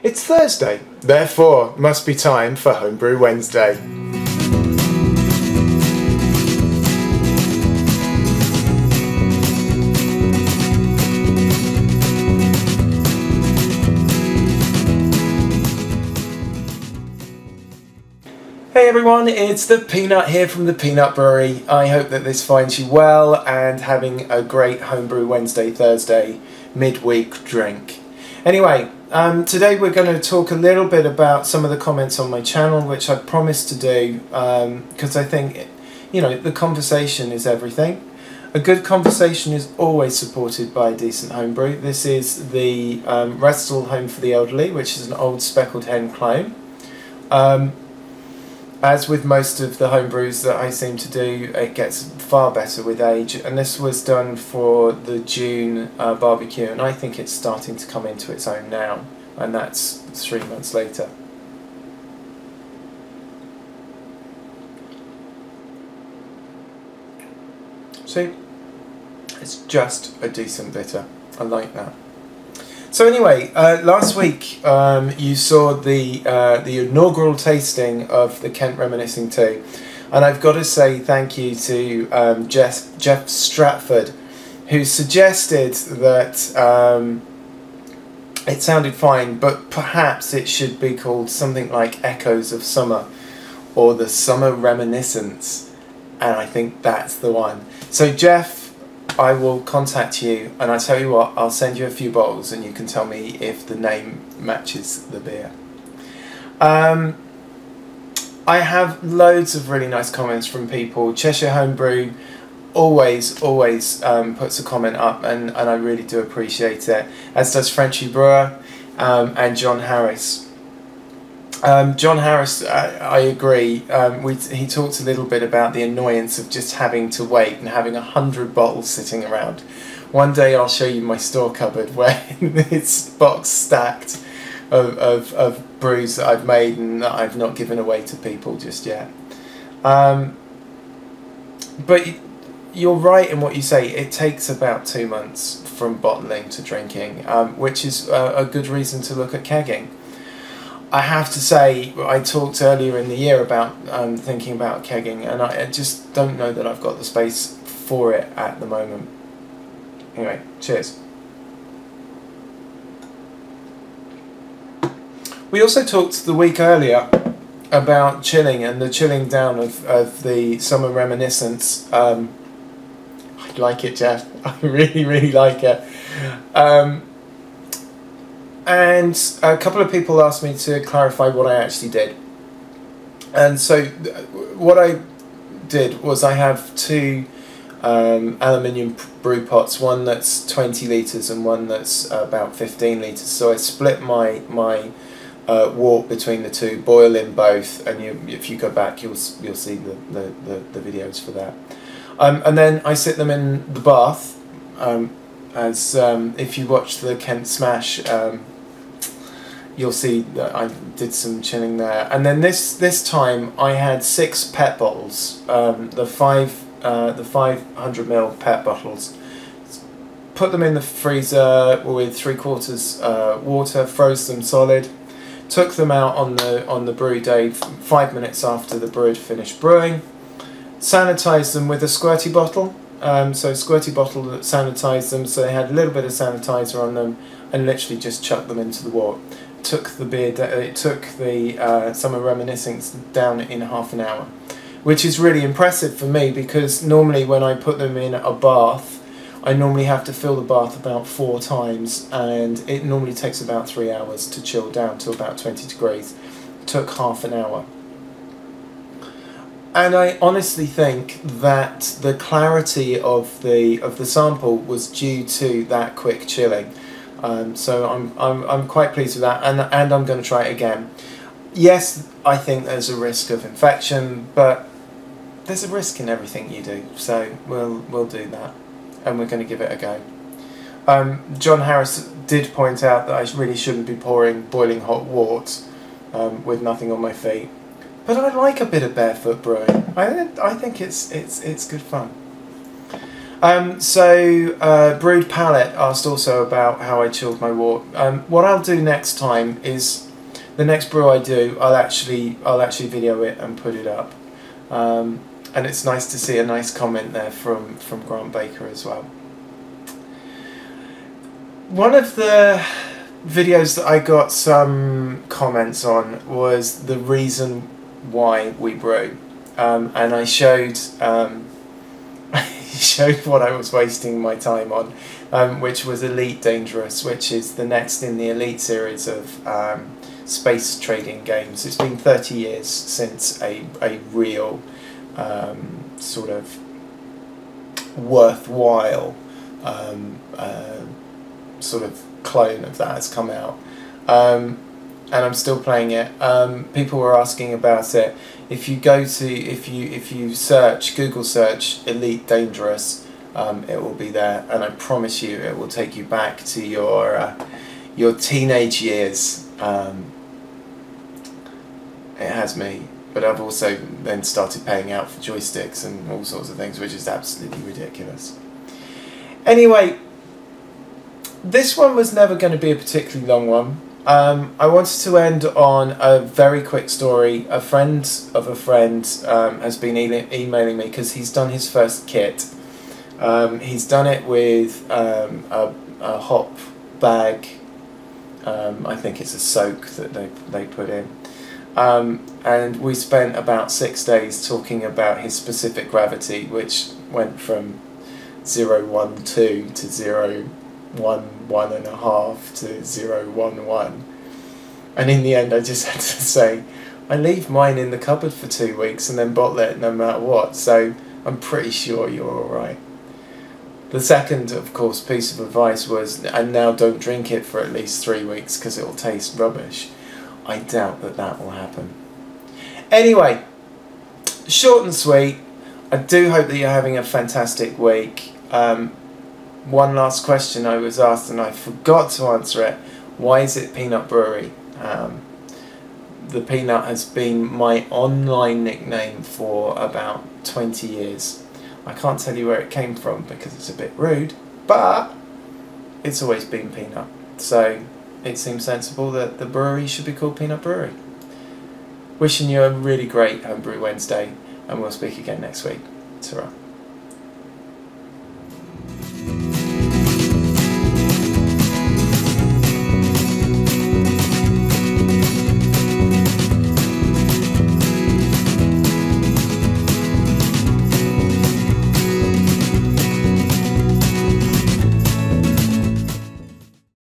It's Thursday, therefore must be time for Homebrew Wednesday. Hey everyone, it's the Peanut here from the Peanut Brewery. I hope that this finds you well and having a great Homebrew Wednesday, Thursday midweek drink. Anyway, today we're going to talk a little bit about some of the comments on my channel, which I promised to do, because I think, you know, the conversation is everything. A good conversation is always supported by a decent homebrew. This is the Restall Home for the Elderly, which is an old speckled hen clone. As with most of the homebrews that I seem to do, it gets far better with age, and this was done for the June barbecue, and I think it's starting to come into its own now, and that's 3 months later. See, it's just a decent bitter. I like that. So anyway, last week you saw the inaugural tasting of the Kent Reminiscing 2, and I've got to say thank you to Jeff Stratford, who suggested that it sounded fine, but perhaps it should be called something like Echoes of Summer, or the Summer Reminiscence, and I think that's the one. So Jeff, I will contact you, and I tell you what, I'll send you a few bottles and you can tell me if the name matches the beer. I have loads of really nice comments from people. Cheshire Homebrew always puts a comment up, and I really do appreciate it, as does Frenchy Brewer and John Harris. John Harris, I agree. He talked a little bit about the annoyance of just having to wait and having 100 bottles sitting around. One day I'll show you my store cupboard where it's box stacked of brews that I've made and that I've not given away to people just yet. But you're right in what you say. It takes about 2 months from bottling to drinking, which is a good reason to look at kegging. I have to say, I talked earlier in the year about thinking about kegging, and I just don't know that I've got the space for it at the moment. Anyway, cheers. We also talked the week earlier about chilling and the chilling down of the Summer Reminiscence. I like it, Jeff. I really like it. And a couple of people asked me to clarify what I actually did. And so what I did was I have two aluminium brew pots, one that's 20 litres and one that's about 15 litres. So I split my wort between the two, boil in both, and if you go back you'll see the videos for that. And then I sit them in the bath, as if you watch the Kent Smash, you'll see that I did some chilling there. And then this time I had 6 PET bottles, the 500ml PET bottles. Put them in the freezer with 3/4 water, froze them solid. Took them out on the brew day 5 minutes after the brew had finished brewing. Sanitized them with a squirty bottle. So squirty bottle that sanitised them, so they had a little bit of sanitizer on them, and literally just chucked them into the wort. Took the Summer Reminiscence down in half an hour, which is really impressive for me, because normally when I put them in a bath, I normally have to fill the bath about 4 times, and it normally takes about 3 hours to chill down to about 20 degrees. It took half an hour. And I honestly think that the clarity of the sample was due to that quick chilling. So I'm quite pleased with that, and I'm going to try it again. Yes, I think there's a risk of infection, but there's a risk in everything you do. So we'll do that, and we're going to give it a go. John Harris did point out that I really shouldn't be pouring boiling hot wort with nothing on my feet. But I like a bit of barefoot brewing. I think it's good fun. Brewed Palette asked also about how I chilled my wort. What I'll do next time is, the next brew I do, I'll actually video it and put it up. And it's nice to see a nice comment there from Grant Baker as well. One of the videos that I got some comments on was the reason why we brew, and I showed showed what I was wasting my time on, which was Elite Dangerous, which is the next in the Elite series of space trading games. It's been 30 years since a real sort of worthwhile sort of clone of that has come out, and I'm still playing it. People were asking about it. If you go to if you search, Google search Elite Dangerous, it will be there, and I promise you it will take you back to your teenage years. It has me, but I've also then started paying out for joysticks and all sorts of things, which is absolutely ridiculous. Anyway, this one was never going to be a particularly long one. I wanted to end on a very quick story. A friend of a friend has been emailing me because he's done his first kit. He's done it with a hop bag. I think it's a soak that they put in. And we spent about 6 days talking about his specific gravity, which went from 0.12 to 0.11.5 to 0.11, and in the end I just had to say, I leave mine in the cupboard for 2 weeks and then bottle it no matter what, so I'm pretty sure you're alright. The second, of course, piece of advice was, and now don't drink it for at least 3 weeks because it will taste rubbish. I doubt that will happen. Anyway, short and sweet. I do hope that you're having a fantastic week. One last question I was asked and I forgot to answer it. Why is it Peanut Brewery? The Peanut has been my online nickname for about 20 years. I can't tell you where it came from because it's a bit rude, but it's always been Peanut. So it seems sensible that the brewery should be called Peanut Brewery. Wishing you a really great Homebrew Wednesday, and we'll speak again next week. Ta-ra.